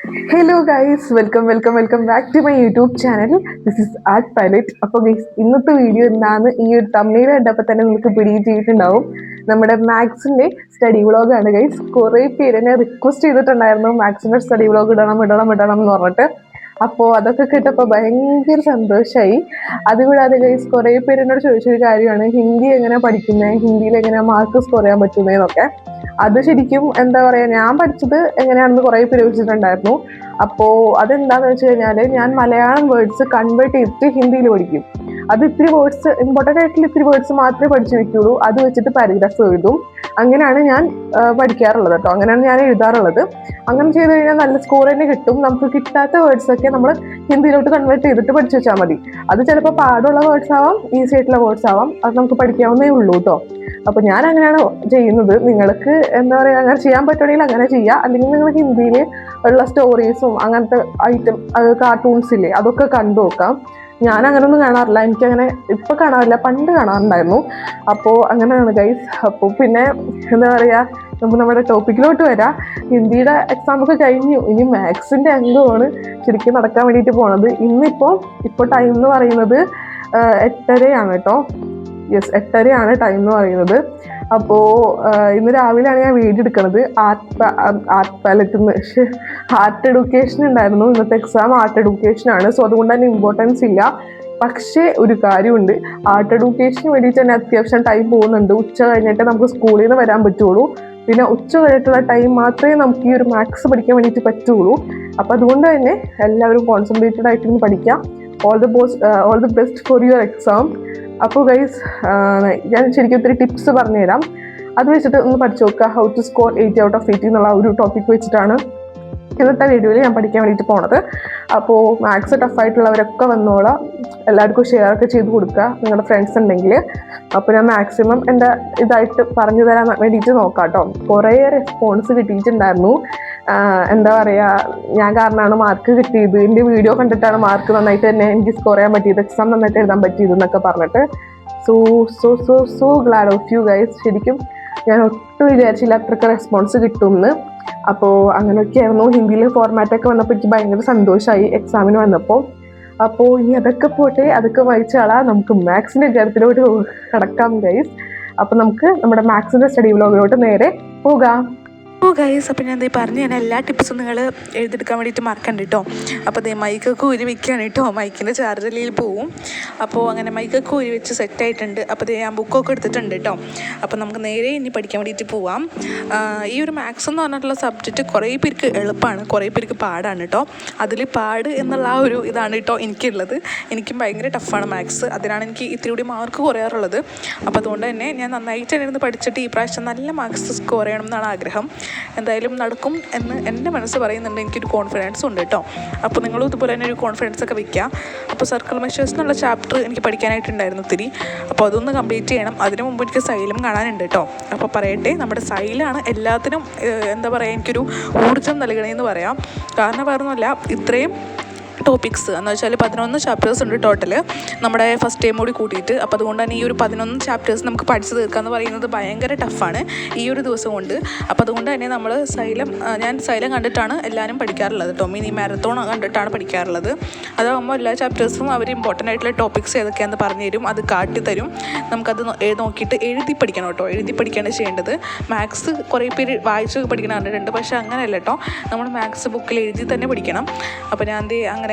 Hello guys, welcome back to my YouTube channel. This is Art Pilot. അപ്പോൾ guys, ഇന്നത്തെ video എന്താണെന്ന് ഈ ഒരു തമ്മിൽ കണ്ടപ്പോൾ തന്നെ നിങ്ങൾക്ക് പിടിയിട്ടുണ്ടാവും. നമ്മുടെ മാത്സിന്റെ സ്റ്റഡി വ്ളോഗാണ് ഗൈസ്. കുറേ പേര് എന്നെ റിക്വസ്റ്റ് ചെയ്തിട്ടുണ്ടായിരുന്നു മാത്സിന്റെ സ്റ്റഡി വ്ളോഗ് ഇടണം എന്ന് പറഞ്ഞിട്ട്. അപ്പോൾ അതൊക്കെ കേട്ടപ്പോൾ ഭയങ്കര സന്തോഷമായി. അതുകൂടാതെ ഗൈസ്, കുറേ പേര് എന്നോട് ചോദിച്ചൊരു കാര്യമാണ് ഹിന്ദി എങ്ങനെ പഠിക്കുന്നത്, ഹിന്ദിയിൽ എങ്ങനെ മാർക്ക് സ്കോർ ചെയ്യാൻ പറ്റുന്നതെന്നൊക്കെ. അത് ശരിക്കും എന്താ പറയാ, ഞാൻ പഠിച്ചത് എങ്ങനെയാണെന്ന് കുറേ പേര് ചോദിച്ചിട്ടുണ്ടായിരുന്നു. അപ്പോൾ അതെന്താന്ന് വെച്ച് കഴിഞ്ഞാൽ, ഞാൻ മലയാളം വേർഡ്സ് കൺവേർട്ട് ചെയ്തിട്ട് ഹിന്ദിയിൽ പഠിക്കും. അത് ഇത്തിരി വേർഡ്സ്, ഇമ്പോർട്ടൻ്റ് ആയിട്ടുള്ള ഇത്തിരി വേർഡ്സ് മാത്രമേ പഠിച്ചു വെക്കുള്ളൂ. അത് വെച്ചിട്ട് പാരഗ്രാഫ് എഴുതും. അങ്ങനെയാണ് ഞാൻ പഠിക്കാറുള്ളത് കേട്ടോ. അങ്ങനെയാണ് ഞാൻ എഴുതാറുള്ളത്. അങ്ങനെ ചെയ്ത് കഴിഞ്ഞാൽ നല്ല സ്കോർ തന്നെ കിട്ടും. നമുക്ക് കിട്ടാത്ത വേർഡ്സ് ഒക്കെ നമ്മൾ ഹിന്ദിയിലോട്ട് കൺവേർട്ട് ചെയ്തിട്ട് പഠിച്ചു വെച്ചാൽ മതി. അത് ചിലപ്പോൾ പാടുള്ള വേർഡ്സ് ആവാം, ഈസി ആയിട്ടുള്ള വേർഡ്സ് ആവാം. അത് നമുക്ക് പഠിക്കാവുന്നേ ഉള്ളൂ കേട്ടോ. അപ്പോൾ ഞാൻ അങ്ങനെയാണ് ചെയ്യുന്നത്. നിങ്ങൾക്ക് എന്താ പറയുക, അങ്ങനെ ചെയ്യാൻ പറ്റുകയാണെങ്കിൽ അങ്ങനെ ചെയ്യുക. അല്ലെങ്കിൽ നിങ്ങൾ ഹിന്ദിയിൽ ഉള്ള സ്റ്റോറീസും അങ്ങനത്തെ കാർട്ടൂൺസ് ഇല്ലേ, അതൊക്കെ കണ്ടു നോക്കാം. ഞാൻ അങ്ങനെയൊന്നും കാണാറില്ല. എനിക്കങ്ങനെ ഇപ്പം കാണാറില്ല, പണ്ട് കാണാറുണ്ടായിരുന്നു. അപ്പോൾ അങ്ങനെയാണ് ഗൈസ്. അപ്പോൾ പിന്നെ എന്താ പറയുക, നമുക്ക് നമ്മുടെ ടോപ്പിക്കിലോട്ട് വരാം. ഹിന്ദിയുടെ എക്സാം ഒക്കെ കഴിഞ്ഞു. ഇനി മാത്സിൻ്റെ അംഗമാണ് ശരിക്കും നടക്കാൻ വേണ്ടിയിട്ട് പോണത്. ഇപ്പോൾ ടൈം എന്ന് പറയുന്നത് 8:30 കേട്ടോ. യെസ്, 8:30 ടൈം എന്ന് പറയുന്നത്. അപ്പോൾ ഇന്ന് രാവിലെയാണ് ഞാൻ വീഡിയോ എടുക്കുന്നത്. ആർട്ട് പാലറ്റിൽ ആർട്ട് എഡ്യൂക്കേഷൻ ഉണ്ടായിരുന്നു. ഇന്നത്തെ എക്സാം ആർട്ട് എഡ്യൂക്കേഷനാണ്. സോ അതുകൊണ്ട് തന്നെ ഇമ്പോർട്ടൻസ് ഇല്ല. പക്ഷേ ഒരു കാര്യമുണ്ട്, ആർട്ട് എഡ്യൂക്കേഷന് വേണ്ടിയിട്ട് തന്നെ അത്യാവശ്യം ടൈം പോകുന്നുണ്ട്. ഉച്ച കഴിഞ്ഞിട്ട് നമുക്ക് സ്കൂളിൽ നിന്ന് വരാൻ പറ്റുള്ളൂ. പിന്നെ ഉച്ച കഴിഞ്ഞിട്ടുള്ള ടൈം മാത്രമേ നമുക്ക് ഈ ഒരു മാത്സ് പഠിക്കാൻ വേണ്ടിയിട്ട് പറ്റുള്ളൂ. അപ്പോൾ അതുകൊണ്ട് തന്നെ എല്ലാവരും കോൺസെൻട്രേറ്റഡ് ആയിട്ടൊന്ന് പഠിക്കാം. All the best for your exam. അപ്പോൾ ഗൈസ്, ഞാൻ ശരിക്കും ഒത്തിരി ടിപ്സ് പറഞ്ഞുതരാം. അത് വെച്ചിട്ട് ഒന്ന് പഠിച്ചു നോക്കുക. How to score 80 out of 80 എന്നുള്ള ഒരു ടോപ്പിക് വെച്ചിട്ടാണ് ഇന്നത്തെ വീഡിയോയിൽ ഞാൻ പഠിക്കാൻ വേണ്ടിയിട്ട് പോണത്. അപ്പോൾ മാത്സ് ടഫായിട്ടുള്ളവരൊക്കെ വന്നോളാം. എല്ലാവർക്കും ഷെയർ ഒക്കെ ചെയ്ത് കൊടുക്കുക നിങ്ങളുടെ ഫ്രണ്ട്സ് ഉണ്ടെങ്കിൽ. അപ്പോൾ ഞാൻ മാക്സിമം എൻ്റെ ഇതായിട്ട് പറഞ്ഞു തരാൻ വേണ്ടിയിട്ട് നോക്കാം കേട്ടോ. കുറേ റെസ്പോൺസ് കിട്ടിയിട്ടുണ്ടായിരുന്നു. എന്താ പറയുക, ഞാൻ കാരണമാണ് മാർക്ക് കിട്ടിയത്, എൻ്റെ വീഡിയോ കണ്ടിട്ടാണ് മാർക്ക് നന്നായിട്ട് തന്നെ എനിക്ക് സ്കോർ ചെയ്യാൻ പറ്റിയത്, എക്സാം നന്നായിട്ട് എഴുതാൻ പറ്റിയത് എന്നൊക്കെ പറഞ്ഞിട്ട്. So GLAAD of you guys. ശരിക്കും ഞാൻ ഒട്ടും വിചാരിച്ചില്ല അത്രയ്ക്ക് റെസ്പോൺസ് കിട്ടുമെന്ന്. അപ്പോൾ അങ്ങനെയൊക്കെയായിരുന്നു. ഹിന്ദിയിലെ ഫോർമാറ്റൊക്കെ വന്നപ്പോൾ എനിക്ക് ഭയങ്കര സന്തോഷമായി എക്സാമിന് വന്നപ്പോൾ. അപ്പോൾ ഇനി അതൊക്കെ പോട്ടെ, അതൊക്കെ വായിച്ചാളാ, നമുക്ക് മാത്സിൻ്റെ കാര്യത്തിലോട്ട് കടക്കാം ഗൈസ്. അപ്പോൾ നമുക്ക് നമ്മുടെ മാത്സിൻ്റെ സ്റ്റഡി വ്ലോഗിലോട്ട് നേരെ പോകാം. ഗൈസ്, അപ്പോൾ ഞാൻ പറഞ്ഞ എല്ലാ ടിപ്സും നിങ്ങൾ എഴുതിയെടുക്കാൻ വേണ്ടിയിട്ട് മറക്കണ്ട കേട്ടോ. അപ്പോൾ മൈക്കൊക്കെ ഊരി വെക്കുകയാണ് കേട്ടോ. മൈക്കിൻ്റെ ചാർജറിൽ പോവും. അപ്പോൾ അങ്ങനെ മൈക്കൊക്കെ ഊരി വെച്ച് സെറ്റായിട്ടുണ്ട്. അപ്പോൾ ഞാൻ ബുക്കൊക്കെ എടുത്തിട്ടുണ്ട് കേട്ടോ. അപ്പോൾ നമുക്ക് നേരെ ഇനി പഠിക്കാൻ വേണ്ടിയിട്ട് പോവാം. ഈ ഒരു മാത്സ് എന്ന് പറഞ്ഞിട്ടുള്ള സബ്ജക്റ്റ് കുറേ പേർക്ക് എളുപ്പമാണ്, കുറേ പേർക്ക് പാടാണ് കേട്ടോ. അതിൽ പാട് എന്നുള്ള ആ ഒരു ഇതാണ് കേട്ടോ എനിക്കുള്ളത്. എനിക്കും ഭയങ്കര ടഫാണ് മാത്സ്. അതിനാണ് എനിക്ക് ഇത്തിരി കൂടി മാർക്ക് കുറയാറുള്ളത്. അപ്പോൾ അതുകൊണ്ട് തന്നെ ഞാൻ നന്നായിട്ട് തന്നെ ഇരുന്ന് പഠിച്ചിട്ട് ഈ പ്രാവശ്യം നല്ല മാർക്സ് സ്കോർ ചെയ്യണം എന്നാണ് ആഗ്രഹം. എന്തായാലും നടക്കും എന്ന് എൻ്റെ മനസ്സ് പറയുന്നുണ്ട്. എനിക്കൊരു കോൺഫിഡൻസ് ഉണ്ട് കേട്ടോ. അപ്പോൾ നിങ്ങളും ഇതുപോലെ തന്നെ ഒരു കോൺഫിഡൻസ് ഒക്കെ വയ്ക്കുക. അപ്പോൾ സർക്കിൾ മെഷേഴ്സ് എന്നുള്ള ചാപ്റ്റർ എനിക്ക് പഠിക്കാനായിട്ടുണ്ടായിരുന്നു ഒത്തിരി. അപ്പോൾ അതൊന്ന് കംപ്ലീറ്റ് ചെയ്യണം. അതിന് മുമ്പ് എനിക്ക് സൈലം കാണാനുണ്ട് കേട്ടോ. അപ്പോൾ പറയട്ടെ, നമ്മുടെ സൈലാണ് എല്ലാത്തിനും എന്താ പറയുക, എനിക്കൊരു ഊർജ്ജം നൽകണമെന്ന് പറയാം. കാരണം വേറൊന്നുമല്ല, ഇത്രയും ടോപ്പിക്സ് എന്ന് വെച്ചാൽ 11 ചാപ്റ്റേഴ്സ് ഉണ്ട് ടോട്ടൽ നമ്മുടെ ഫസ്റ്റ് ടൈം കൂടി കൂട്ടിയിട്ട്. അപ്പോൾ അതുകൊണ്ട് തന്നെ ഈ ഒരു 11 ചാപ്റ്റേഴ്സ് നമുക്ക് പഠിച്ചു തീർക്കുക എന്ന് പറയുന്നത് ഭയങ്കര ടഫാണ് ഈ ഒരു ദിവസം കൊണ്ട്. അപ്പോൾ അതുകൊണ്ട് തന്നെ നമ്മൾ ഞാൻ സൈലം കണ്ടിട്ടാണ് എല്ലാവരും പഠിക്കാറുള്ളത് കേട്ടോ. മിനി മാരത്തോൺ കണ്ടിട്ടാണ് പഠിക്കാറുള്ളത്. അതാകുമ്പോൾ എല്ലാ ചാപ്റ്റേഴ്സും അവർ ഇമ്പോർട്ടൻ്റ് ആയിട്ടുള്ള ടോപ്പിക്സ് ഏതൊക്കെയാണെന്ന് പറഞ്ഞു തരും, അത് കാട്ടിത്തരും. നമുക്കത് നോക്കിയിട്ട് എഴുതി പഠിക്കണം കേട്ടോ. എഴുതി പഠിക്കുകയാണ് ചെയ്യേണ്ടത്. മാത്സ് കുറേ പേര് വായിച്ചൊക്കെ പഠിക്കണം കണ്ടിട്ടുണ്ട്, പക്ഷേ അങ്ങനെയല്ല കേട്ടോ. നമ്മൾ മാത്സ് ബുക്കിൽ എഴുതി തന്നെ പഠിക്കണം. അപ്പോൾ ഞാൻ അങ്ങനെ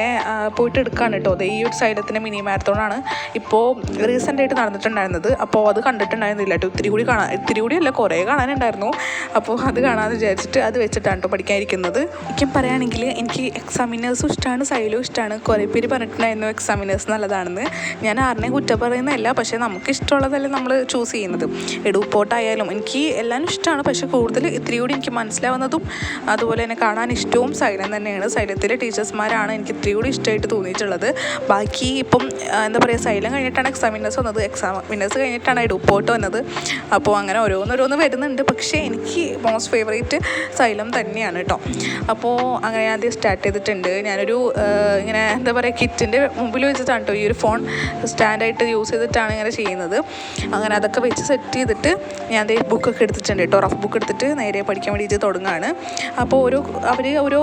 പോയിട്ട് എടുക്കുകയാണ് കേട്ടോ. അത് ഈ ഒരു സൈലത്തിൻ്റെ മിനി മാരത്തോണാണ് ഇപ്പോൾ റീസെൻ്റായിട്ട് നടന്നിട്ടുണ്ടായിരുന്നത്. അപ്പോൾ അത് കണ്ടിട്ടുണ്ടായിരുന്നില്ല കേട്ടോ. ഇത്തിരി കൂടി അല്ല, കുറേ കാണാനുണ്ടായിരുന്നു. അപ്പോൾ അത് കാണാമെന്ന് വിചാരിച്ചിട്ട് അത് വെച്ചിട്ടാണ് കേട്ടോ പഠിക്കാനിരിക്കുന്നത്. എനിക്കും പറയുകയാണെങ്കിൽ എനിക്ക് എക്സാമിനേഴ്സും ഇഷ്ടമാണ്, സൈലും ഇഷ്ടമാണ്. കുറേ പേര് പറഞ്ഞിട്ടുണ്ടായിരുന്നു എക്സാമിനേഴ്സ് നല്ലതാണെന്ന്. ഞാൻ ആരുടെയും കുറ്റം പറയുന്നതല്ല, പക്ഷേ നമുക്ക് ഇഷ്ടമുള്ളതല്ലേ നമ്മൾ ചൂസ് ചെയ്യുന്നത്. എടുപ്പോട്ടായാലും എനിക്ക് എല്ലാവരും ഇഷ്ടമാണ്, പക്ഷേ കൂടുതൽ ഇത്തിരി കൂടി എനിക്ക് മനസ്സിലാവുന്നതും അതുപോലെ തന്നെ കാണാൻ ഇഷ്ടവും സൈലം തന്നെയാണ്. സൈലത്തിലെ ടീച്ചേഴ്സ്മാരാണ് എനിക്ക് ഇത്തിരി കൂടി ഇഷ്ടമായിട്ട് തോന്നിയിട്ടുള്ളത്. ബാക്കി ഇപ്പം എന്താ പറയുക, സൈലം കഴിഞ്ഞിട്ടാണ് എക്സാമിനേഴ്സ് വന്നത്, എക്സാമിനേഴ്സ് കഴിഞ്ഞിട്ടാണ് ഡുപ്പോട്ട് വന്നത്. അപ്പോൾ അങ്ങനെ ഓരോന്നോരോന്ന് വരുന്നുണ്ട്. പക്ഷേ എനിക്ക് മോസ്റ്റ് ഫേവറേറ്റ് സൈലം തന്നെയാണ് കേട്ടോ. അപ്പോൾ അങ്ങനെ ആദ്യം സ്റ്റാർട്ട് ചെയ്തിട്ടുണ്ട്. ഞാനൊരു ഇങ്ങനെ എന്താ പറയുക, കിറ്റിൻ്റെ മുമ്പിൽ വെച്ചിട്ടാണ് കേട്ടോ ഈ ഒരു ഫോൺ സ്റ്റാൻഡായിട്ട് യൂസ് ചെയ്തിട്ടാണ് ഇങ്ങനെ ചെയ്യുന്നത്. അങ്ങനെ അതൊക്കെ വെച്ച് സെറ്റ് ചെയ്തിട്ട് ഞാൻ അതേ ബുക്കൊക്കെ എടുത്തിട്ടുണ്ട് കേട്ടോ. റഫ് ബുക്ക് എടുത്തിട്ട് നേരെ പഠിക്കാൻ വേണ്ടിയിട്ട് തുടങ്ങുകയാണ്. അപ്പോൾ അവർ ഓരോ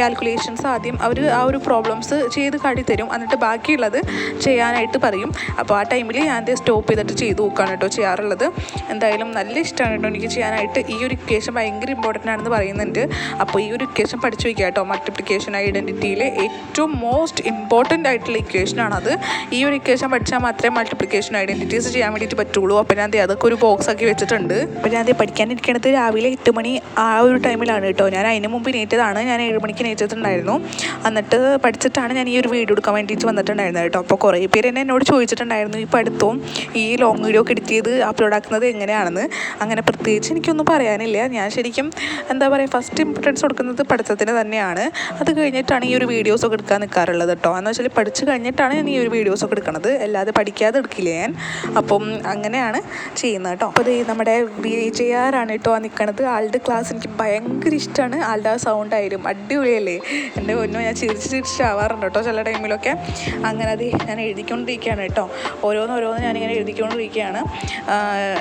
കാൽക്കുലേഷൻസ് ആദ്യം അവർ ആ ഒരു പ്രോബ്ലംസ് ചെയ്ത് കാട്ടിത്തരും, എന്നിട്ട് ബാക്കിയുള്ളത് ചെയ്യാനായിട്ട് പറയും. അപ്പോൾ ആ ടൈമിൽ ഞാൻ അതേ സ്റ്റോപ്പ് ചെയ്തിട്ട് ചെയ്ത് നോക്കുകയാണ് കേട്ടോ ചെയ്യാറുള്ളത്. എന്തായാലും നല്ല ഇഷ്ടമാണ് കേട്ടോ എനിക്ക് ചെയ്യാനായിട്ട്. ഈ ഒരു ഇക്വേഷൻ ഭയങ്കര ഇമ്പോർട്ടൻ്റ് ആണെന്ന് പറയുന്നുണ്ട്. അപ്പോൾ ഈ ഒരു ഇക്വേഷൻ പഠിച്ചു വയ്ക്കുക കേട്ടോ. മൾട്ടിപ്ലിക്കേഷൻ ഐഡൻറ്റിറ്റിയിലെ ഏറ്റവും മോസ്റ്റ് ഇമ്പോർട്ടൻ്റ് ആയിട്ടുള്ള ഇക്വേഷനാണത്. ഈ ഒരു ഇക്വേഷൻ പഠിച്ചാൽ മാത്രമേ മൾട്ടിപ്ലിക്കേഷൻ ഐഡൻറ്റിറ്റീസ് ചെയ്യാൻ വേണ്ടിയിട്ട് പറ്റുള്ളൂ. അപ്പോൾ ഞാൻ അതൊക്കെ ഒരു ബോക്സ് ആക്കി വെച്ചിട്ടുണ്ട്. അപ്പോൾ ഞാൻ പഠിക്കാനിരിക്കണത് രാവിലെ 8 മണി ആ ഒരു ടൈമിലാണ് കേട്ടോ. ഞാൻ അതിന് മുമ്പ് എണീറ്റതാണ്. ഞാൻ 7 മണിക്ക് എണീറ്റിട്ടുണ്ടായിരുന്നു. എന്നിട്ട് പഠിച്ചിട്ടാണ് ഞാൻ ഈ ഒരു വീഡിയോ എടുക്കാൻ വേണ്ടിയിട്ട് വന്നിട്ടുണ്ടായിരുന്നത് കേട്ടോ. അപ്പോൾ കുറേ പേര് എന്നോട് ചോദിച്ചിട്ടുണ്ടായിരുന്നു ഈ പഠിത്തവും ഈ ലോങ് വീഡിയോ ഒക്കെ എഡിറ്റ് ചെയ്ത് അപ്ലോഡ് ആക്കുന്നത് എങ്ങനെയാണെന്ന്. അങ്ങനെ പ്രത്യേകിച്ച് എനിക്കൊന്നും പറയാനില്ല. ഞാൻ ശരിക്കും എന്താ പറയുക, ഫസ്റ്റ് ഇമ്പോർട്ടൻസ് കൊടുക്കുന്നത് പഠിത്തത്തിന് തന്നെയാണ്. അത് കഴിഞ്ഞിട്ടാണ് ഈ ഒരു വീഡിയോസൊക്കെ എടുക്കാൻ നിൽക്കാറുള്ളത് കേട്ടോ. എന്ന് വെച്ചാൽ പഠിച്ച് കഴിഞ്ഞിട്ടാണ് ഞാൻ ഈ ഒരു വീഡിയോസൊക്കെ എടുക്കുന്നത്, അല്ലാതെ പഠിക്കാതെ എടുക്കില്ല ഞാൻ. അപ്പം അങ്ങനെയാണ് ചെയ്യുന്നത് കേട്ടോ. അപ്പോൾ ഇത് നമ്മുടെ BJR ആണ് കേട്ടോ ആ നിൽക്കണത്. ആളുടെ ക്ലാസ് എനിക്ക് ഭയങ്കര ഇഷ്ടമാണ്. ആളുടെ ആ സൗണ്ട് ആയാലും അടിപൊളിയല്ലേ. എൻ്റെ ഒന്നും ഞാൻ ചിരിച്ചാവാറുണ്ട് കേട്ടോ ചില ടൈമിലൊക്കെ. അങ്ങനെ അത് ഞാൻ എഴുതിക്കൊണ്ടിരിക്കുകയാണ് കേട്ടോ. ഓരോന്നോരോന്ന് ഞാനിങ്ങനെ എഴുതിക്കൊണ്ടിരിക്കുകയാണ്.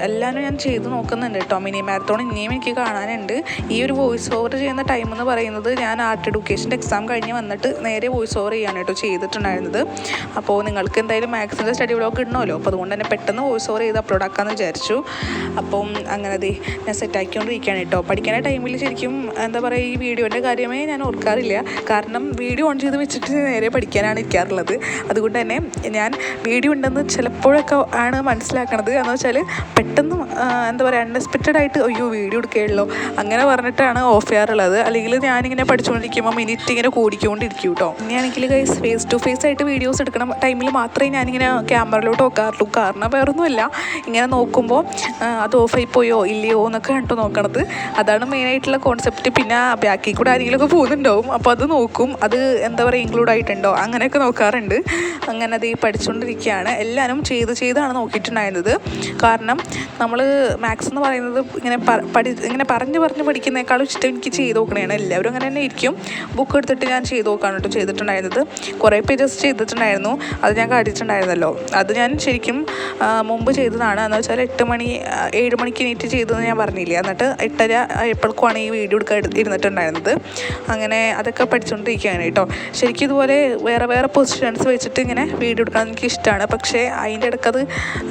എല്ലാവരും ഞാൻ ചെയ്ത് നോക്കുന്നുണ്ട് കേട്ടോ. മിനി മാരത്തോൺ ഇനിയും എനിക്ക് കാണാനുണ്ട്. ഈ ഒരു വോയിസ് ഓവർ ചെയ്യുന്ന ടൈം എന്ന് പറയുന്നത് ഞാൻ ആർട്ട് എഡ്യൂക്കേഷൻ്റെ എക്സാം കഴിഞ്ഞ് വന്നിട്ട് നേരെ വോയിസ് ഓവർ ചെയ്യാണ് കേട്ടോ ചെയ്തിട്ടുണ്ടായിരുന്നത്. അപ്പോൾ നിങ്ങൾക്ക് എന്തായാലും മാത്സിൻ്റെ സ്റ്റഡി വ്ളോഗ് ഇടണമല്ലോ. അപ്പോൾ അതുകൊണ്ട് തന്നെ പെട്ടെന്ന് വോയിസ് ഓവർ ചെയ്ത് അപ്ലോഡ് ആക്കാമെന്ന് വിചാരിച്ചു. അപ്പം അങ്ങനെ ഞാൻ സെറ്റാക്കിക്കൊണ്ടിരിക്കുകയാണ് കേട്ടോ. പഠിക്കുന്ന ടൈമിൽ ശരിക്കും എന്താ പറയുക, ഈ വീഡിയോൻ്റെ കാര്യമേ ഞാൻ ഓർക്കാറില്ല. കാരണം വീഡിയോ ഓൺ ചെയ്ത് വെച്ചിട്ട് നേരെ പഠിക്കാനാണ് ഇരിക്കാറുള്ളത്. അതുകൊണ്ട് തന്നെ ഞാൻ വീഡിയോ ഉണ്ടെന്ന് ചിലപ്പോഴൊക്കെ ആണ് മനസ്സിലാക്കണത്. എന്ന് വെച്ചാൽ പെട്ടെന്ന് എന്താ പറയുക, അൺഎക്സ്പെക്റ്റഡ് ആയിട്ട് അയ്യോ വീഡിയോ എടുക്കുകയുള്ളൂ അങ്ങനെ പറഞ്ഞിട്ടാണ് ഓഫ് ചെയ്യാറുള്ളത്. അല്ലെങ്കിൽ ഞാനിങ്ങനെ പഠിച്ചുകൊണ്ടിരിക്കുമ്പോൾ മിനിറ്റ് ഇങ്ങനെ കൂടിക്കൊണ്ടിരിക്കും കേട്ടോ. ഇനിയാണെങ്കിൽ ഫേസ് ടു ഫേസ് ആയിട്ട് വീഡിയോസ് എടുക്കണ ടൈമിൽ മാത്രമേ ഞാനിങ്ങനെ ക്യാമറയിലോട്ട് നോക്കാറുള്ളൂ. കാരണം വേറൊന്നുമില്ല, ഇങ്ങനെ നോക്കുമ്പോൾ അത് ഓഫായി പോയോ ഇല്ലയോ എന്നൊക്കെ കണ്ടു നോക്കണത്. അതാണ് മെയിനായിട്ടുള്ള കോൺസെപ്റ്റ്. പിന്നെ ബാക്കിൽ കൂടെ ആരെങ്കിലുമൊക്കെ പോകുന്നുണ്ടാവും, അപ്പോൾ അത് നോക്കും, അത് എന്താ പറയുക ഇൻക്ലൂഡ് ആയിട്ടുണ്ടോ അങ്ങനെയൊക്കെ നോക്കാറുണ്ട്. അങ്ങനെ അത് പഠിച്ചുകൊണ്ടിരിക്കുകയാണ്. എല്ലാവരും ചെയ്താണ് നോക്കിയിട്ടുണ്ടായിരുന്നത്. കാരണം നമ്മൾ മാത്സ് എന്ന് പറയുന്നത് ഇങ്ങനെ പറഞ്ഞ് പഠിക്കുന്നതിനേക്കാളും ഇഷ്ടം എനിക്ക് ചെയ്ത് നോക്കണതാണ്. എല്ലാവരും അങ്ങനെ തന്നെ ഇരിക്കും. ബുക്ക് എടുത്തിട്ട് ഞാൻ ചെയ്ത് നോക്കാണ് കേട്ടോ ചെയ്തിട്ടുണ്ടായിരുന്നത്. കുറേ പേജസ് ചെയ്തിട്ടുണ്ടായിരുന്നു, അത് ഞാൻ കാണിച്ചിട്ടുണ്ടായിരുന്നല്ലോ. അത് ഞാൻ ശരിക്കും മുമ്പ് ചെയ്തതാണ്. എന്ന് വെച്ചാൽ 7 മണിക്ക് എണീറ്റ് ചെയ്തതെന്ന് ഞാൻ പറഞ്ഞില്ല. എന്നിട്ട് 8:30 ആയപ്പോഴേക്കുമാണ് ഈ വീഡിയോ എടുക്കാൻ ഇരുന്നിട്ടുണ്ടായിരുന്നത്. അങ്ങനെ അതൊക്കെ പഠിച്ചുകൊണ്ടിരിക്കുകയാണ് കേട്ടോ. ശരിക്കും ഇതുപോലെ വേറെ പൊസിഷൻസ് വെച്ചിട്ട് ഇങ്ങനെ വീഡിയോ എടുക്കാൻ എനിക്ക് ഇഷ്ടമാണ്. പക്ഷേ അതിൻ്റെ ഇടയ്ക്കത്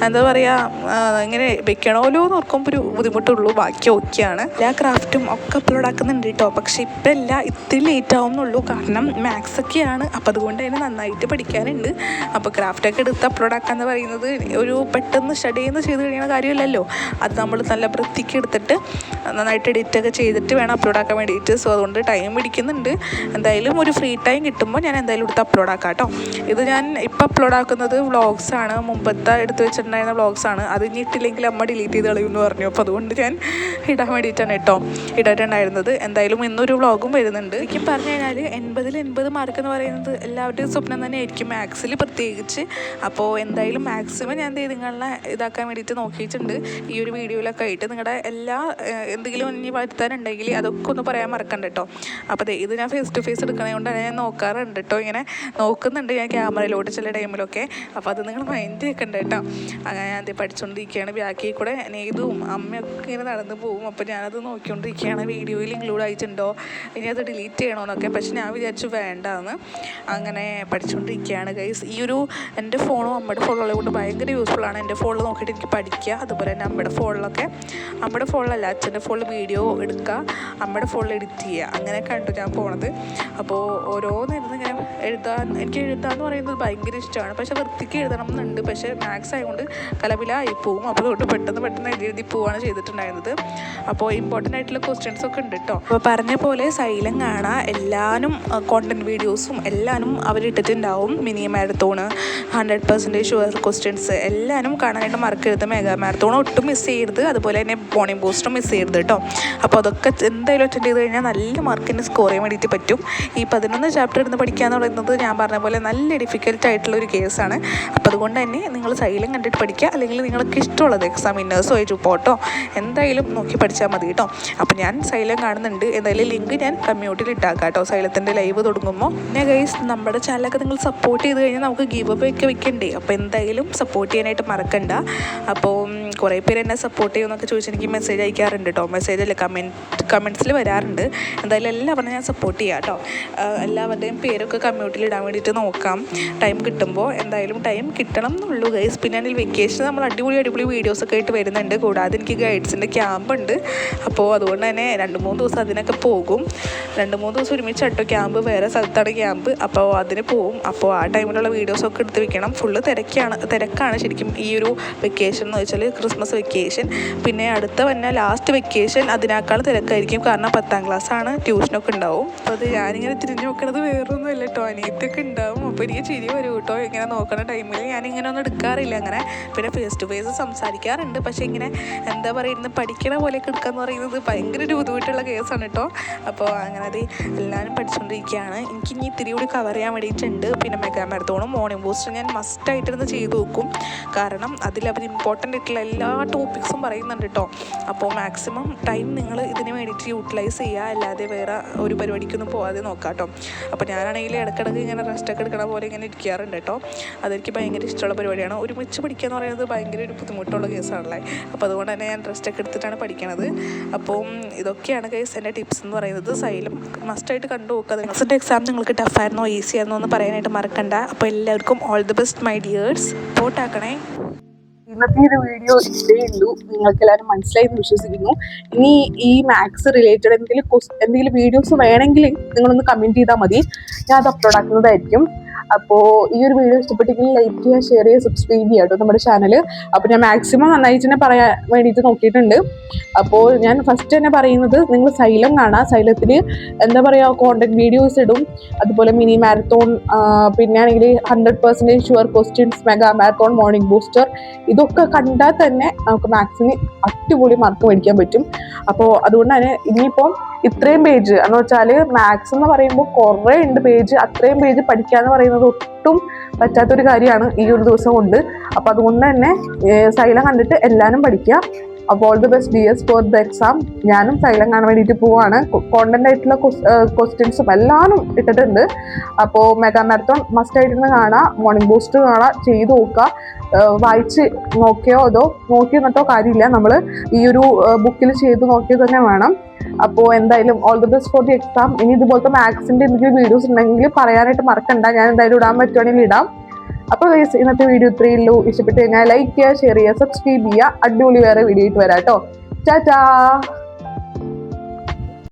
എന്താ പറയുക, ഇങ്ങനെ വെക്കണമല്ലോ എന്ന് ഓർക്കുമ്പോൾ ഒരു ബുദ്ധിമുട്ടുള്ളൂ. ബാക്കി ഓക്കെയാണ്. എല്ലാ ക്രാഫ്റ്റും ഒക്കെ അപ്ലോഡ് ആക്കുന്നുണ്ട് കേട്ടോ. പക്ഷേ ഇപ്പം എല്ലാം ഇത്തിരി ലേറ്റ് ആവുന്നുള്ളൂ. കാരണം മാത്സ് ഒക്കെയാണ്. അപ്പോൾ അതുകൊണ്ട് തന്നെ നന്നായിട്ട് പഠിക്കാനുണ്ട്. അപ്പോൾ ക്രാഫ്റ്റൊക്കെ എടുത്ത് അപ്ലോഡ് ആക്കാന്ന് പറയുന്നത് ഒരു പെട്ടെന്ന് സ്റ്റഡി ചെയ്യുന്ന ചെയ്ത് കഴിയുന്ന കാര്യമില്ലല്ലോ. അത് നമ്മൾ നല്ല വൃത്തിക്ക് എടുത്തിട്ട് നന്നായിട്ട് എഡിറ്റൊക്കെ ചെയ്തിട്ട് വേണം അപ്ലോഡ് ആക്കാൻ വേണ്ടിയിട്ട്. സോ അതുകൊണ്ട് ടൈം പിടിക്കുന്നുണ്ട്. എന്തായാലും ഒരു ഫ്രീ ടൈം കിട്ടുമ്പോൾ ഞാൻ എന്തായാലും എടുത്ത് അപ്ലോഡ് ആക്കാം കേട്ടോ. ഇത് ഞാൻ ഇപ്പം അപ്ലോഡ് ആക്കുന്നത് വ്ളോഗ്സാണ്. മുമ്പത്തെ എടുത്ത് വെച്ചിട്ടുണ്ടായിരുന്ന വ്ളോഗ്സാണ്. അത് ഇനി ഇട്ടില്ലെങ്കിൽ അമ്മ ഡിലീറ്റ് ചെയ്ത് കളയുമെന്ന് പറഞ്ഞു. അപ്പോൾ അതുകൊണ്ട് ഞാൻ ഇടാൻ വേണ്ടിയിട്ടാണ് കേട്ടോ ഇടാറുണ്ടായിരുന്നത്. എന്തായാലും ഇന്നൊരു വ്ളോഗും വരുന്നുണ്ട്. എനിക്ക് പറഞ്ഞു കഴിഞ്ഞാൽ 80-ൽ 80 മാർക്ക് എന്ന് പറയുന്നത് എല്ലാവരുടെയും സ്വപ്നം തന്നെ ആയിരിക്കും, മാത്സിൽ പ്രത്യേകിച്ച്. അപ്പോൾ എന്തായാലും മാക്സിമം ഞാൻ നിങ്ങളെ ഇതാക്കാൻ വേണ്ടിയിട്ട് നോക്കിയിട്ടുണ്ട്. ഈ ഒരു വീഡിയോയിലൊക്കെ ആയിട്ട് നിങ്ങളുടെ എല്ലാ എന്തെങ്കിലും ഇനി വരുത്താനുണ്ടെങ്കിൽ അതൊക്കെ ഒന്ന് പറയാൻ മറക്കണ്ട കേട്ടോ. അപ്പോൾ ഇത് ഞാൻ ഫേസ് ടു ഫേസ് എടുക്കണത് കൊണ്ടാണ് ഞാൻ നോക്കാറുണ്ട് കേട്ടോ. ഇങ്ങനെ നോക്കുന്നുണ്ട് ഞാൻ ക്യാമറയിലോട്ട് ചില ടൈമിലൊക്കെ. അപ്പോൾ അത് നിങ്ങൾ മൈൻഡ് വെക്കണ്ട കേട്ടോ. അങ്ങനെ ഞാൻ പഠിച്ചുകൊണ്ടിരിക്കുകയാണ്. ബാക്കിൽ കൂടെ നെയ്തും അമ്മയൊക്കെ ഇങ്ങനെ നടന്ന് പോകും. അപ്പോൾ ഞാനത് നോക്കിക്കൊണ്ടിരിക്കുകയാണ് വീഡിയോയിൽ ഇൻക്ലൂഡ് ആയിട്ടുണ്ടോ, ഇനി അത് ഡിലീറ്റ് ചെയ്യണമെന്നൊക്കെ. പക്ഷെ ഞാൻ വിചാരിച്ചു വേണ്ടാന്ന്. അങ്ങനെ പഠിച്ചുകൊണ്ടിരിക്കുകയാണ് ഗൈസ്. ഈ ഒരു എൻ്റെ ഫോണും അമ്മയുടെ ഫോണുള്ളത് കൊണ്ട് ഭയങ്കര യൂസ്ഫുള്ളാണ്. എൻ്റെ ഫോണിൽ നോക്കിയിട്ട് എനിക്ക് പഠിക്കുക. അതുപോലെ തന്നെ അമ്മയുടെ ഫോണിലല്ല അച്ഛൻ്റെ ഫോണിൽ വീഡിയോ എടുക്കുക, അമ്മയുടെ ഫോണിൽ എഡിറ്റ് ചെയ്യുക. അങ്ങനെ കണ്ടു ഞാൻ പോണത്. അപ്പോൾ ഓരോന്നിരുന്ന് ഇങ്ങനെ എനിക്ക് എഴുതാന്ന് പറയുന്നത് ഭയങ്കര ഇഷ്ടമാണ്. പക്ഷെ വൃത്തിക്ക് എഴുതണം എന്നുണ്ട്. പക്ഷേ മാത്സ് ആയതുകൊണ്ട് കലപിലായി പോവും. അപ്പോൾ അതുകൊണ്ട് പെട്ടെന്ന് എഴുതി പോവുകയാണ് ചെയ്തിട്ടുണ്ടായിരുന്നത്. അപ്പോൾ ഇമ്പോർട്ടൻ്റ് ആയിട്ടുള്ള ക്വസ്റ്റ്യൻസ് ഒക്കെ ഉണ്ട് കേട്ടോ. അപ്പോൾ പറഞ്ഞ പോലെ സൈലം കാണാം. എല്ലാവരും കോണ്ടൻറ്റ് വീഡിയോസും എല്ലാവരും അവരിട്ടിട്ടുണ്ടാവും. മിനി മാരത്തോൺ, 100% ഷുവർ ക്വസ്റ്റ്യൻസ് എല്ലാവരും കാണാനായിട്ട് മറക്കരുത്. മെഗാ മാരത്തോൺ ഒട്ടും മിസ് ചെയ്യരുത്. അതുപോലെ തന്നെ മോർണിംഗ് പോസ്റ്റും മിസ് ചെയ്യരുത് കേട്ടോ. അപ്പോൾ അതൊക്കെ എന്തായാലും അറ്റൻഡ് ചെയ്ത് കഴിഞ്ഞാൽ നല്ല മാർക്കിന് സ്കോർ ചെയ്യാൻ വേണ്ടിയിട്ട് പറ്റും. ഈ 11 ചാപ്റ്റർ ഇരുന്ന് പഠിക്കുക എന്ന് പറയുന്നത് ഞാൻ പറഞ്ഞ പോലെ നല്ല ഡിഫിക്കൽട്ട് ആയിട്ടുള്ളൊരു കേസാണ്. അപ്പോൾ അതുകൊണ്ട് തന്നെ നിങ്ങൾ സൈലം കണ്ടിട്ട് പഠിക്കുക, അല്ലെങ്കിൽ നിങ്ങൾക്ക് ഇഷ്ടമുള്ളത് എക്സാം ഇന്നേഴ്സോ പോട്ടോ എന്തായാലും നോക്കി പഠിച്ചാൽ മതി കേട്ടോ. അപ്പോൾ ഞാൻ സൈലം കാണുന്നുണ്ട്, എന്തായാലും ലിങ്ക് ഞാൻ കമ്മ്യൂണിറ്റിയിൽ ഇട്ടാക്കാം കേട്ടോ സൈലത്തിൻ്റെ ലൈവ് തുടങ്ങുമ്പോൾ. പിന്നെ ഗൈസ് നമ്മുടെ ചാനലൊക്കെ നിങ്ങൾ സപ്പോർട്ട് ചെയ്ത് കഴിഞ്ഞാൽ നമുക്ക് ഗിവ് അവേ ഒക്കെ വെക്കണ്ടേ. അപ്പോൾ എന്തായാലും സപ്പോർട്ട് ചെയ്യാനായിട്ട് മറക്കണ്ട. അപ്പോൾ കുറേ പേര് എന്നെ സപ്പോർട്ട് ചെയ്യുമെന്നൊക്കെ ചോദിച്ച് എനിക്ക് മെസ്സേജ് അയക്കാറുണ്ട് കേട്ടോ. മെസ്സേജല്ല കമൻറ്റ്സിൽ വരാറുണ്ട്. എന്തായാലും എല്ലാവരും ഞാൻ സപ്പോർട്ട് ചെയ്യാം കേട്ടോ. എല്ലാവരുടെയും പേരൊക്കെ കമ്മ്യൂണിറ്റിയിൽ ഇടാൻ വേണ്ടിയിട്ട് നോക്കാം ടൈം കിട്ടുമ്പോൾ. എന്തായാലും ടൈം കിട്ടണം എന്നുള്ളൂ ഗൈസ്. പിന്നെ ആണെങ്കിൽ വെക്കേഷൻ നമ്മൾ അടിപൊളി വീഡിയോസൊക്കെ ആയിട്ട് വരുന്നുണ്ട്. കൂടാതെ എനിക്ക് ഗൈഡ്സിൻ്റെ ക്യാമ്പ് ഉണ്ട്. അപ്പോൾ അതുകൊണ്ട് തന്നെ 2-3 ദിവസം അതിനൊക്കെ പോകും. 2-3 ദിവസം ഒരുമിച്ചാട്ടോ ക്യാമ്പ്, വേറെ സ്ഥലത്താണ് ക്യാമ്പ്. അപ്പോൾ അതിന് പോവും. അപ്പോൾ ആ ടൈമിലുള്ള വീഡിയോസൊക്കെ എടുത്ത് വെക്കണം. ഫുള്ള് തിരക്കാണ് ശരിക്കും ഈ ഒരു വെക്കേഷൻ എന്ന് വെച്ചാൽ, ക്രിസ്മസ് വെക്കേഷൻ. പിന്നെ അടുത്ത വന്ന ലാസ്റ്റ് വെക്കേഷൻ അതിനേക്കാൾ തിരക്കായിരിക്കും, കാരണം 10ാം ക്ലാസ്സാണ്, ട്യൂഷനൊക്കെ ഉണ്ടാവും. അപ്പോൾ അത് ഞാനിങ്ങനെ തിരിഞ്ഞ് നോക്കണത് വേറൊന്നും അല്ല കേട്ടോ, അനിയത്തൊക്കെ ഉണ്ടാവും. അപ്പോൾ എനിക്ക് ചിരി വരും കേട്ടോ ഇങ്ങനെ നോക്കുന്ന ടൈമിൽ. ഞാനിങ്ങനെ ഒന്നും എടുക്കാറില്ല അങ്ങനെ. പിന്നെ ഫേസ് ടു ഫേസ് സംസാരിക്കാറുണ്ട്, പക്ഷേ ഇങ്ങനെ എന്താ പറയുക, പഠിക്കണ പോലെയൊക്കെ എടുക്കുക എന്ന് പറയുന്നത് ഭയങ്കര ഒരു ബുദ്ധിമുട്ടുള്ള കേസാണ് കേട്ടോ. അപ്പോൾ അങ്ങനെ അത് എല്ലാവരും പഠിച്ചുകൊണ്ടിരിക്കുകയാണ്. എനിക്ക് ഇനി ഇത്തിരി കൂടി കവർ ചെയ്യാൻ വേണ്ടിയിട്ടുണ്ട്. പിന്നെ മെഗാ മാരത്തോണും മോർണിംഗ് ബൂസ്റ്റ് ഞാൻ മസ്റ്റായിട്ടിരുന്ന് ചെയ്ത് നോക്കും, കാരണം അതിലവർ ഇമ്പോർട്ടൻ്റ് ആയിട്ടുള്ള എല്ലാ ടോപ്പിക്സും പറയുന്നുണ്ട് കേട്ടോ. അപ്പോൾ മാക്സിമം ടൈം നിങ്ങൾ ഇതിന് വേണ്ടിയിട്ട് യൂട്ടിലൈസ് ചെയ്യുക, അല്ലാതെ വേറെ ഒരു പരിപാടിക്കൊന്നും പോകാതെ നോക്കാം കേട്ടോ. അപ്പോൾ ഞാനാണെങ്കിൽ ഇടയ്ക്കിടയ്ക്ക് ഇങ്ങനെ റെസ്റ്റൊക്കെ എടുക്കണ പോലെ ഇങ്ങനെ ഇരിക്കാറുണ്ട് കേട്ടോ. അതെനിക്ക് ഭയങ്കര ഇഷ്ടമുള്ള പരിപാടിയാണ്. ഒരുമിച്ച് പഠിക്കുക എന്ന് പറയുന്നത് ഭയങ്കര ഒരു ബുദ്ധിമുട്ടുള്ള കേസാണല്ലേ. അപ്പോൾ അതുകൊണ്ട് തന്നെ ഞാൻ റെസ്റ്റൊക്കെ എടുത്തിട്ടാണ് പഠിക്കണത്. അപ്പോൾ ഇതൊക്കെയാണ് ഗൈസ് എൻ്റെ ടിപ്സ് എന്ന് പറയുന്നത്. സൈലം മസ്റ്റായിട്ട് കണ്ടു നോക്കുക. നിങ്ങളുടെ എക്സാം നിങ്ങൾക്ക് ടഫായിരുന്നോ ഈസി ആയിരുന്നോ എന്ന് പറയാനായിട്ട് മറക്കണ്ട. അപ്പോൾ എല്ലാവർക്കും all the best my dears. സപ്പോർട്ടാക്കണേ. ഇന്നത്തെ ഒരു വീഡിയോ ഇത്രയേ ഉള്ളൂ. നിങ്ങൾക്ക് എല്ലാവരും മനസ്സിലായി എന്ന് വിശ്വസിക്കുന്നു. ഇനി ഈ മാത്സ് റിലേറ്റഡ് എന്തെങ്കിലും വീഡിയോസ് വേണമെങ്കിൽ നിങ്ങളൊന്ന് കമൻറ്റ് ചെയ്താൽ മതി, ഞാൻ അത് അപ്ലോഡ് ആക്കുന്നതായിരിക്കും. അപ്പോൾ ഈ ഒരു വീഡിയോ ഇഷ്ടപ്പെട്ടെങ്കിൽ ലൈക്ക് ചെയ്യുക, ഷെയർ ചെയ്യുക, സബ്സ്ക്രൈബ് ചെയ്യുക കേട്ടോ നമ്മുടെ ചാനൽ. അപ്പോൾ ഞാൻ മാക്സിമം നന്നായിട്ട് തന്നെ പറയാൻ വേണ്ടിയിട്ട് നോക്കിയിട്ടുണ്ട്. അപ്പോൾ ഞാൻ ഫസ്റ്റ് തന്നെ പറയുന്നത്, നിങ്ങൾ സൈലം കാണുക. സൈലത്തിൽ എന്താ പറയുക, കോണ്ടന്റ് വീഡിയോസ് ഇടും, അതുപോലെ മിനി മാരത്തോൺ, പിന്നെ ആണെങ്കിൽ 100% sure questions, mega marathon, morning booster, ഇതൊക്കെ കണ്ടാൽ തന്നെ നമുക്ക് മാത്സിന് അടിപൊളി മാർക്ക് മേടിക്കാൻ പറ്റും. അപ്പോൾ അതുകൊണ്ട് തന്നെ ഇനിയിപ്പം ഇത്രയും പേജ് എന്ന് വെച്ചാൽ മാത്സ് എന്ന് പറയുമ്പോൾ കുറേ ഉണ്ട് പേജ്. അത്രയും പേജ് പഠിക്കുക എന്ന് പറയുന്നത് ഒട്ടും പറ്റാത്തൊരു കാര്യമാണ് ഈ ഒരു ദിവസം കൊണ്ട്. അപ്പോൾ അതുകൊണ്ട് തന്നെ സൈലം കണ്ടിട്ട് എല്ലാവരും പഠിക്കുക. അപ്പോൾ all the best dears for the exam. ഞാനും സൈലം കാണാൻ വേണ്ടിയിട്ട് പോവാണ്. കോണ്ടന്റ് ആയിട്ടുള്ള ക്വസ്റ്റ്യൻസും എല്ലാവരും ഇട്ടിട്ടുണ്ട്. അപ്പോൾ മെഗാ മാരത്തോൺ മസ്റ്റ് ആയിട്ടിരുന്ന് കാണുക, മോർണിംഗ് ബൂസ്റ്റ് കാണുക, ചെയ്ത് നോക്കുക. വായിച്ച് നോക്കിയോ അതോ നോക്കി എന്നിട്ടോ കാര്യമില്ല, നമ്മൾ ഈ ഒരു ബുക്കിൽ ചെയ്ത് നോക്കിയത് തന്നെ വേണം. അപ്പോൾ എന്തായാലും all the best for the exam. ഇനി ഇതുപോലത്തെ മാത്സിൻ്റെ എന്തെങ്കിലും വീഡിയോസ് ഉണ്ടെങ്കിൽ പറയാനായിട്ട് മറക്കണ്ട, ഞാൻ എന്തായാലും ഇടാൻ പറ്റുവാണെങ്കിൽ ഇടാം. അപ്പോൾ ഇന്നത്തെ വീഡിയോ ഇത്രയേ ഉള്ളൂ. ഇഷ്ടപ്പെട്ട് കഴിഞ്ഞാൽ ലൈക്ക് ചെയ്യുക, ഷെയർ ചെയ്യുക, സബ്സ്ക്രൈബ് ചെയ്യുക. അടിപൊളി വേറെ വീഡിയോ ആയിട്ട് വരാം കേട്ടോ. ടാറ്റാ.